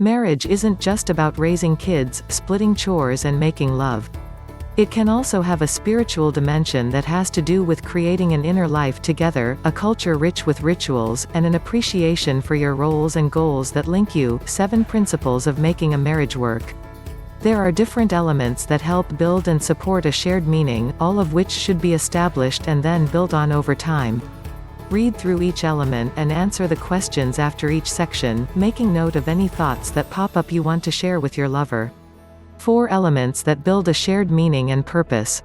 Marriage isn't just about raising kids, splitting chores and making love. It can also have a spiritual dimension that has to do with creating an inner life together, a culture rich with rituals, and an appreciation for your roles and goals that link you. 7 Principles of Making a Marriage Work. There are different elements that help build and support a shared meaning, all of which should be established and then built on over time. Read through each element and answer the questions after each section, making note of any thoughts that pop up you want to share with your lover. 4 elements that build a shared meaning and purpose.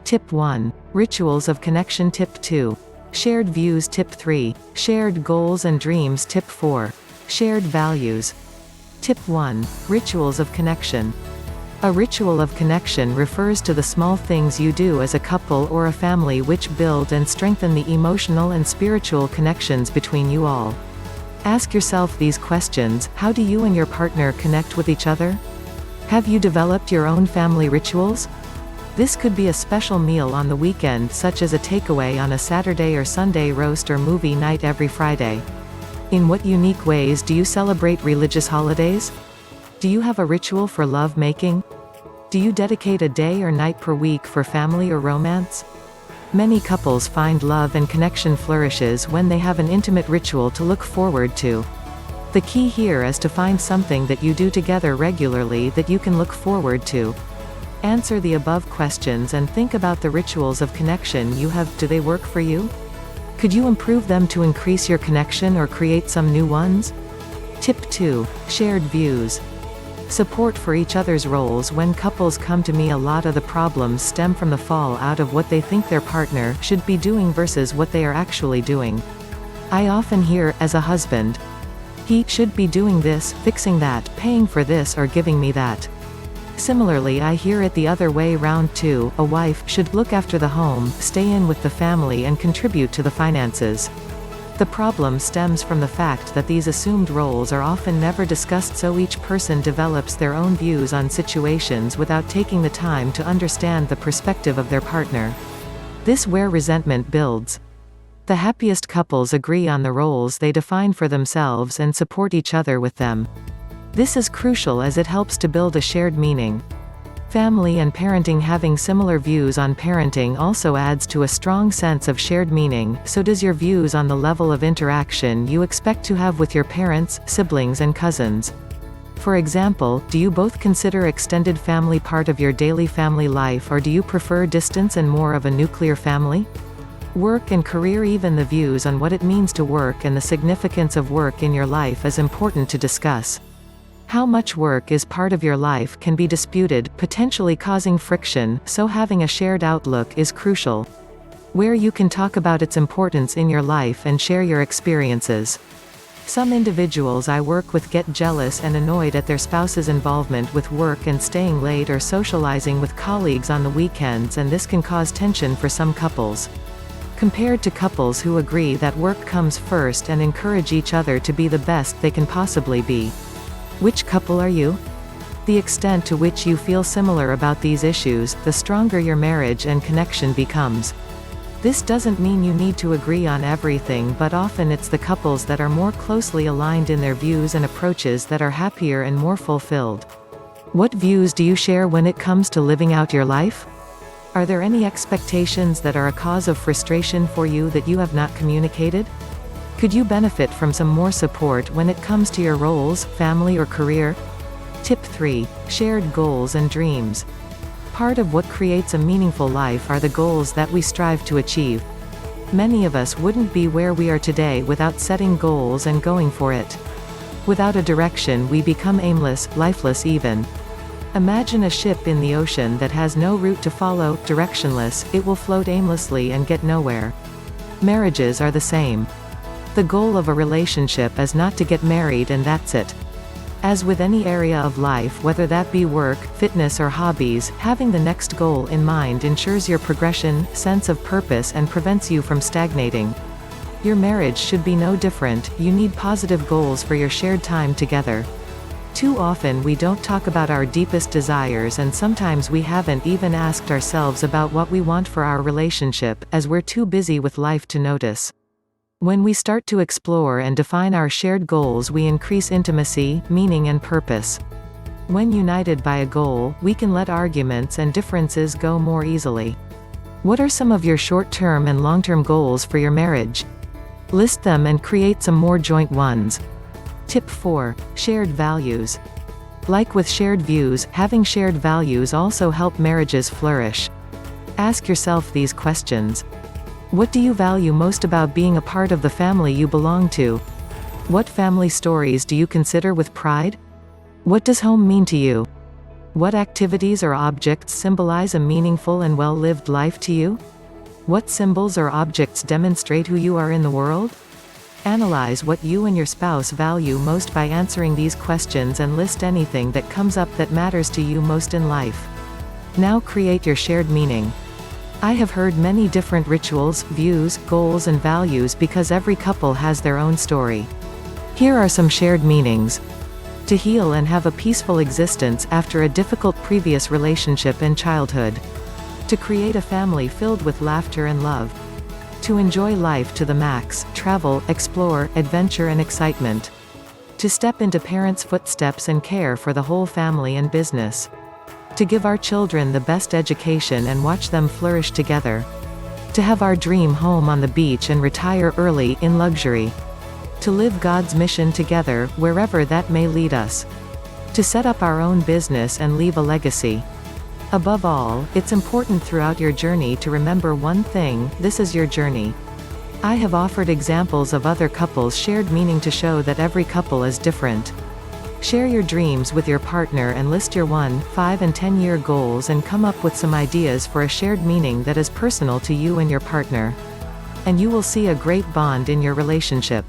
Tip 1. Rituals of connection. Tip 2. Shared views. Tip 3. Shared goals and dreams. Tip 4. Shared values. Tip 1. Rituals of connection. A ritual of connection refers to the small things you do as a couple or a family which build and strengthen the emotional and spiritual connections between you all. Ask yourself these questions: how do you and your partner connect with each other? Have you developed your own family rituals? This could be a special meal on the weekend, such as a takeaway on a Saturday or Sunday, roast or movie night every Friday. In what unique ways do you celebrate religious holidays? Do you have a ritual for love making? Do you dedicate a day or night per week for family or romance? Many couples find love and connection flourishes when they have an intimate ritual to look forward to. The key here is to find something that you do together regularly that you can look forward to. Answer the above questions and think about the rituals of connection you have. Do they work for you? Could you improve them to increase your connection or create some new ones? Tip 2. Shared views. Support for each other's roles. When couples come to me, a lot of the problems stem from the fall out of what they think their partner should be doing versus what they are actually doing. I often hear, as a husband, "He should be doing this, fixing that, paying for this or giving me that." Similarly, I hear it the other way round too: a wife should look after the home, stay in with the family and contribute to the finances. The problem stems from the fact that these assumed roles are often never discussed, so each person develops their own views on situations without taking the time to understand the perspective of their partner. This is where resentment builds. The happiest couples agree on the roles they define for themselves and support each other with them. This is crucial as it helps to build a shared meaning. Family and parenting. Having similar views on parenting also adds to a strong sense of shared meaning. So does your views on the level of interaction you expect to have with your parents, siblings and cousins. For example, do you both consider extended family part of your daily family life, or do you prefer distance and more of a nuclear family? Work and career. Even the views on what it means to work and the significance of work in your life is important to discuss. How much work is part of your life can be disputed, potentially causing friction, so having a shared outlook is crucial. Where you can talk about its importance in your life and share your experiences. Some individuals I work with get jealous and annoyed at their spouse's involvement with work and staying late or socializing with colleagues on the weekends, and this can cause tension for some couples. Compared to couples who agree that work comes first and encourage each other to be the best they can possibly be. Which couple are you? The extent to which you feel similar about these issues, the stronger your marriage and connection becomes. This doesn't mean you need to agree on everything, but often it's the couples that are more closely aligned in their views and approaches that are happier and more fulfilled. What views do you share when it comes to living out your life? Are there any expectations that are a cause of frustration for you that you have not communicated? Could you benefit from some more support when it comes to your roles, family or career? Tip 3. Shared goals and dreams. Part of what creates a meaningful life are the goals that we strive to achieve. Many of us wouldn't be where we are today without setting goals and going for it. Without a direction, we become aimless, lifeless even. Imagine a ship in the ocean that has no route to follow. Directionless, it will float aimlessly and get nowhere. Marriages are the same. The goal of a relationship is not to get married and that's it. As with any area of life, whether that be work, fitness or hobbies, having the next goal in mind ensures your progression, sense of purpose and prevents you from stagnating. Your marriage should be no different. You need positive goals for your shared time together. Too often we don't talk about our deepest desires, and sometimes we haven't even asked ourselves about what we want for our relationship, as we're too busy with life to notice. When we start to explore and define our shared goals, we increase intimacy, meaning and purpose. When united by a goal, we can let arguments and differences go more easily. What are some of your short-term and long-term goals for your marriage? List them and create some more joint ones. Tip 4. Shared values. Like with shared views, having shared values also help marriages flourish. Ask yourself these questions. What do you value most about being a part of the family you belong to? What family stories do you consider with pride? What does home mean to you? What activities or objects symbolize a meaningful and well-lived life to you? What symbols or objects demonstrate who you are in the world? Analyze what you and your spouse value most by answering these questions and list anything that comes up that matters to you most in life. Now create your shared meaning. I have heard many different rituals, views, goals and values because every couple has their own story. Here are some shared meanings. To heal and have a peaceful existence after a difficult previous relationship in childhood. To create a family filled with laughter and love. To enjoy life to the max, travel, explore, adventure and excitement. To step into parents' footsteps and care for the whole family and business. To give our children the best education and watch them flourish together. To have our dream home on the beach and retire early, in luxury. To live God's mission together, wherever that may lead us. To set up our own business and leave a legacy. Above all, it's important throughout your journey to remember one thing: this is your journey. I have offered examples of other couples' shared meaning to show that every couple is different. Share your dreams with your partner and list your 1, 5 and 10-year goals and come up with some ideas for a shared meaning that is personal to you and your partner. And you will see a great bond in your relationship.